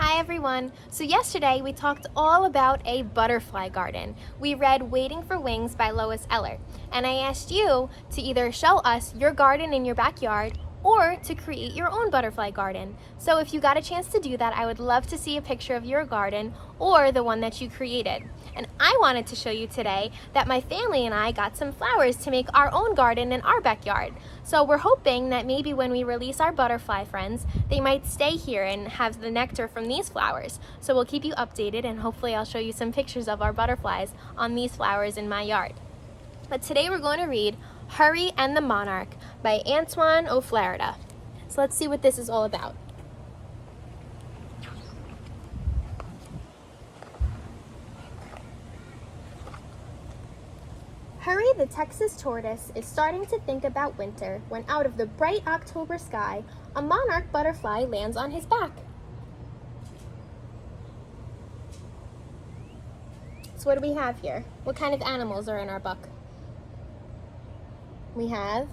Hi everyone! So yesterday we talked all about a butterfly garden. We read Waiting for Wings by Lois Eller, and I asked you to either show us your garden in your backyard or to create your own butterfly garden. So if you got a chance to do that, I would love to see a picture of your garden or the one that you created. And I wanted to show you today that my family and I got some flowers to make our own garden in our backyard. So we're hoping that maybe when we release our butterfly friends, they might stay here and have the nectar from these flowers. So we'll keep you updated, and hopefully I'll show you some pictures of our butterflies on these flowers in my yard. But today we're going to read Hurry and the Monarch by Antoine O'Flaherty. So let's see what this is all about. Hurry the Texas tortoise is starting to think about winter when out of the bright October sky, a monarch butterfly lands on his back. So what do we have here? What kind of animals are in our book? We have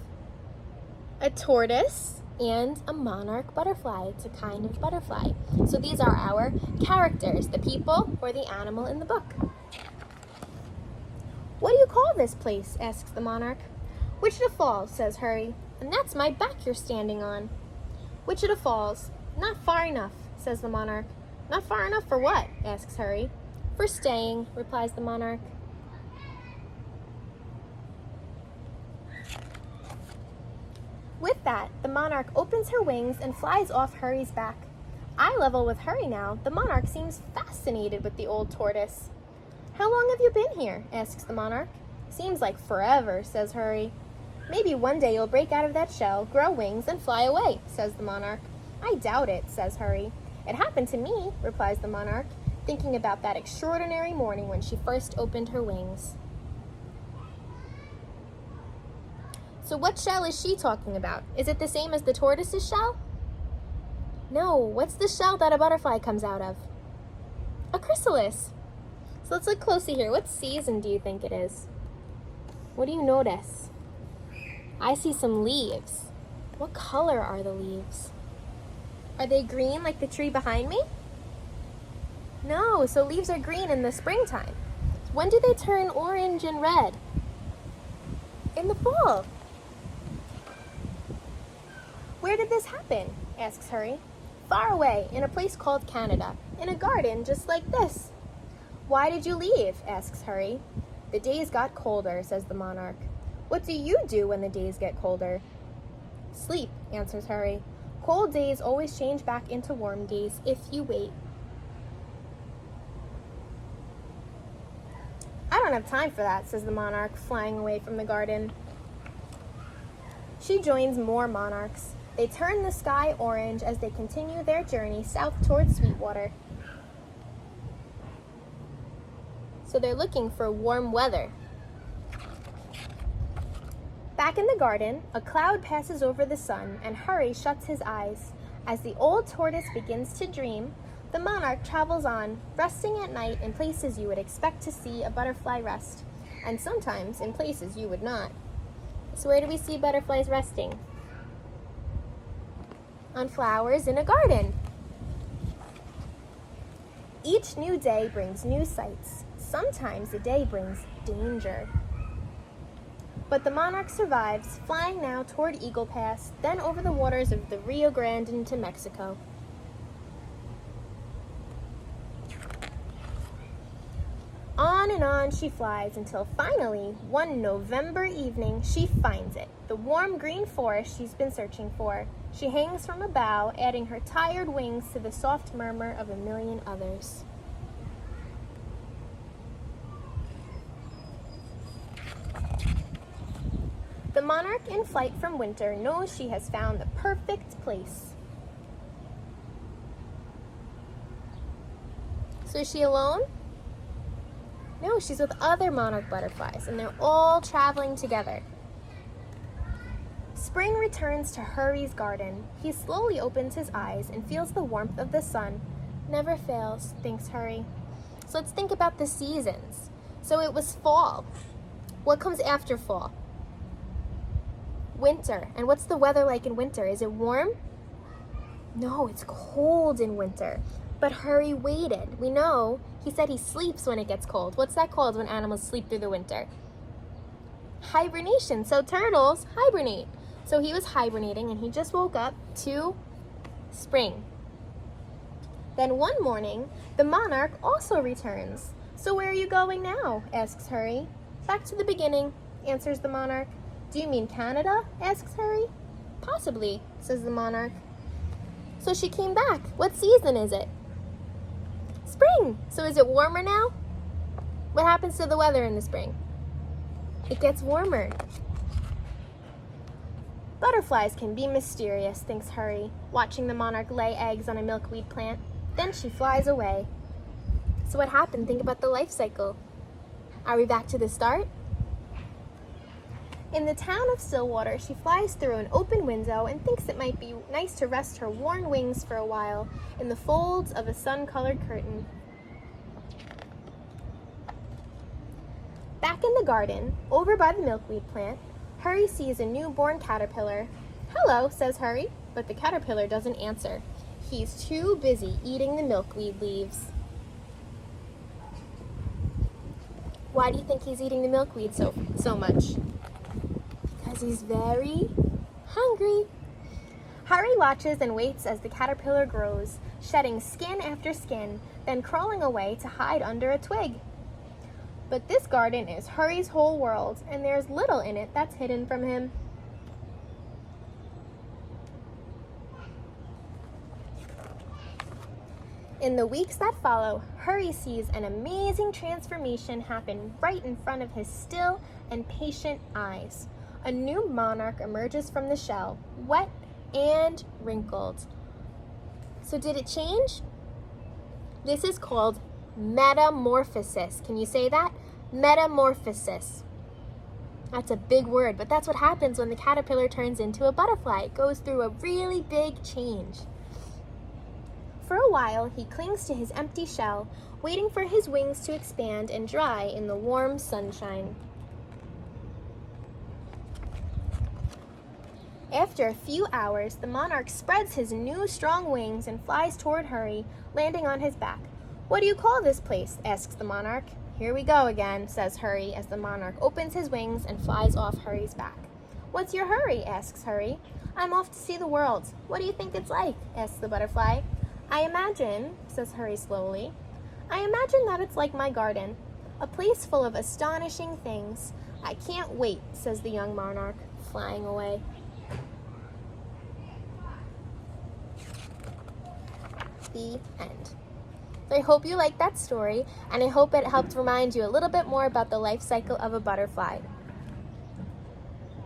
a tortoise and a monarch butterfly. It's a kind of butterfly. So these are our characters, the people or the animal in the book. What do you call this place? Asks the monarch. Wichita Falls, says Hurry, and that's my back you're standing on. Wichita Falls, not far enough, says the monarch. Not far enough for what? Asks Hurry. For staying, replies the monarch. With that, the monarch opens her wings and flies off Hurry's back. Eye level with Hurry now, the monarch seems fascinated with the old tortoise. How long have you been here? Asks the monarch. Seems like forever, says Hurry. Maybe one day you'll break out of that shell, grow wings, and fly away, says the monarch. I doubt it, says Hurry. It happened to me, replies the monarch, thinking about that extraordinary morning when she first opened her wings. So what shell is she talking about? Is it the same as the tortoise's shell? No, what's the shell that a butterfly comes out of? A chrysalis. So let's look closely here. What season do you think it is? What do you notice? I see some leaves. What color are the leaves? Are they green like the tree behind me? No, so leaves are green in the springtime. When do they turn orange and red? In the fall. Where did this happen? Asks Hurry. Far away, in a place called Canada, in a garden just like this. Why did you leave? Asks Hurry. The days got colder, says the monarch. What do you do when the days get colder? Sleep, answers Hurry. Cold days always change back into warm days if you wait. I don't have time for that, says the monarch, flying away from the garden. She joins more monarchs. They turn the sky orange as they continue their journey south towards Sweetwater. So they're looking for warm weather. Back in the garden, a cloud passes over the sun and Hurry shuts his eyes. As the old tortoise begins to dream, the monarch travels on, resting at night in places you would expect to see a butterfly rest, and sometimes in places you would not. So where do we see butterflies resting? On flowers in a garden. Each new day brings new sights. Sometimes the day brings danger. But the monarch survives, flying now toward Eagle Pass, then over the waters of the Rio Grande into Mexico. On and on she flies until finally, one November evening, she finds it, the warm green forest she's been searching for. She hangs from a bough, adding her tired wings to the soft murmur of a million others. The monarch in flight from winter knows she has found the perfect place. So is she alone? No, she's with other monarch butterflies, and they're all traveling together. Spring returns to Hurry's garden. He slowly opens his eyes and feels the warmth of the sun. Never fails, thinks Hurry. So let's think about the seasons. So it was fall. What comes after fall? Winter. And what's the weather like in winter? Is it warm? No, it's cold in winter. But Hurry waited. We know he said he sleeps when it gets cold. What's that called when animals sleep through the winter? Hibernation. So turtles hibernate. So he was hibernating and he just woke up to spring. Then one morning, the monarch also returns. So where are you going now? Asks Hurry. Back to the beginning, answers the monarch. Do you mean Canada? Asks Hurry. Possibly, says the monarch. So she came back. What season is it? Spring. So is it warmer now? What happens to the weather in the spring? It gets warmer. Butterflies can be mysterious, thinks Hurry, watching the monarch lay eggs on a milkweed plant. Then she flies away. So what happened? Think about the life cycle. Are we back to the start? In the town of Stillwater, she flies through an open window and thinks it might be nice to rest her worn wings for a while in the folds of a sun-colored curtain. Back in the garden, over by the milkweed plant, Hurry sees a newborn caterpillar. Hello, says Hurry, but the caterpillar doesn't answer. He's too busy eating the milkweed leaves. Why do you think he's eating the milkweed so much? Because he's very hungry. Hurry watches and waits as the caterpillar grows, shedding skin after skin, then crawling away to hide under a twig. But this garden is Hurry's whole world, and there's little in it that's hidden from him. In the weeks that follow, Hurry sees an amazing transformation happen right in front of his still and patient eyes. A new monarch emerges from the shell, wet and wrinkled. So did it change? This is called metamorphosis. Can you say that? Metamorphosis. That's a big word, but that's what happens when the caterpillar turns into a butterfly. It goes through a really big change. For a while, he clings to his empty shell, waiting for his wings to expand and dry in the warm sunshine. After a few hours, the monarch spreads his new strong wings and flies toward Hurry, landing on his back. What do you call this place? Asks the monarch. Here we go again, says Hurry as the monarch opens his wings and flies off Hurry's back. What's your hurry? Asks Hurry. I'm off to see the world. What do you think it's like? Asks the butterfly. I imagine, says Hurry slowly, I imagine that it's like my garden, a place full of astonishing things. I can't wait, says the young monarch, flying away. The end. So I hope you liked that story, and I hope it helped remind you a little bit more about the life cycle of a butterfly.